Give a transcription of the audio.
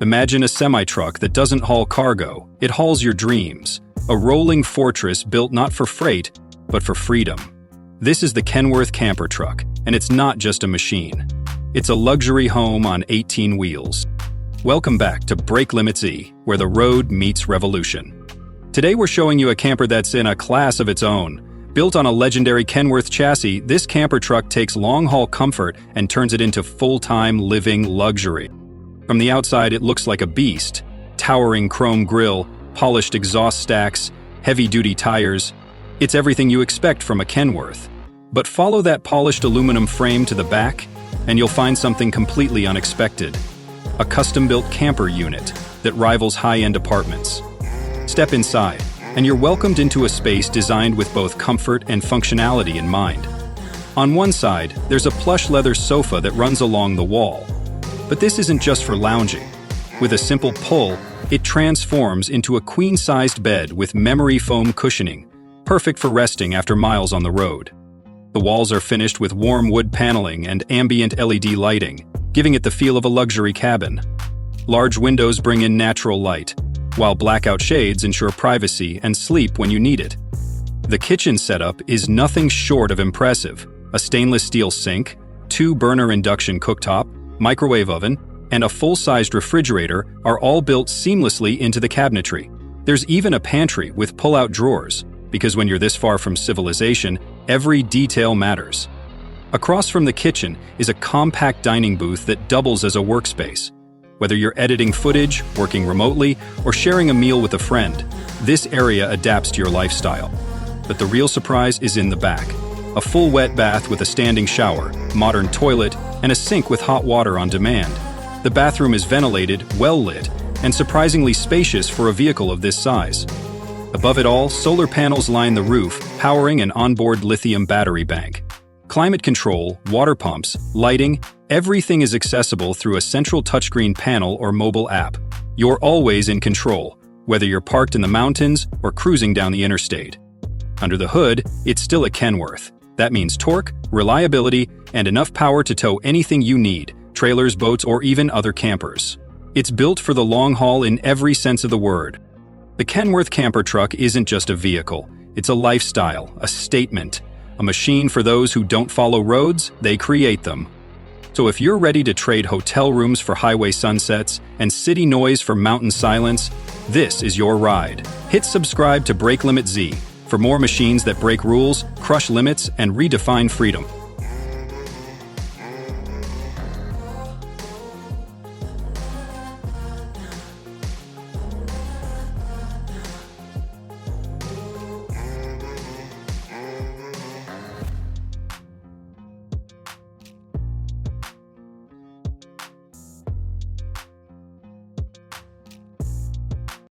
Imagine a semi-truck that doesn't haul cargo, it hauls your dreams. A rolling fortress built not for freight, but for freedom. This is the Kenworth Camper Truck, and it's not just a machine. It's a luxury home on 18 wheels. Welcome back to Brake Limit Z, where the road meets revolution. Today we're showing you a camper that's in a class of its own. Built on a legendary Kenworth chassis, this camper truck takes long-haul comfort and turns it into full-time living luxury. From the outside, it looks like a beast. Towering chrome grille, polished exhaust stacks, heavy-duty tires. It's everything you expect from a Kenworth. But follow that polished aluminum frame to the back, and you'll find something completely unexpected. A custom-built camper unit that rivals high-end apartments. Step inside, and you're welcomed into a space designed with both comfort and functionality in mind. On one side, there's a plush leather sofa that runs along the wall. But this isn't just for lounging. With a simple pull, it transforms into a queen-sized bed with memory foam cushioning, perfect for resting after miles on the road. The walls are finished with warm wood paneling and ambient LED lighting, giving it the feel of a luxury cabin. Large windows bring in natural light, while blackout shades ensure privacy and sleep when you need it. The kitchen setup is nothing short of impressive. A stainless steel sink, 2-burner induction cooktop, microwave oven, and a full-sized refrigerator are all built seamlessly into the cabinetry. There's even a pantry with pull-out drawers, because when you're this far from civilization, every detail matters. Across from the kitchen is a compact dining booth that doubles as a workspace. Whether you're editing footage, working remotely, or sharing a meal with a friend, this area adapts to your lifestyle. But the real surprise is in the back. A full wet bath with a standing shower, modern toilet, and a sink with hot water on demand. The bathroom is ventilated, well-lit, and surprisingly spacious for a vehicle of this size. Above it all, solar panels line the roof, powering an onboard lithium battery bank. Climate control, water pumps, lighting, everything is accessible through a central touchscreen panel or mobile app. You're always in control, whether you're parked in the mountains or cruising down the interstate. Under the hood, it's still a Kenworth. That means torque, reliability, and enough power to tow anything you need, trailers, boats, or even other campers. It's built for the long haul in every sense of the word. The Kenworth Camper Truck isn't just a vehicle. It's a lifestyle, a statement, a machine for those who don't follow roads, they create them. So if you're ready to trade hotel rooms for highway sunsets and city noise for mountain silence, this is your ride. Hit subscribe to Brake Limit Z for more machines that break rules, crush limits, and redefine freedom.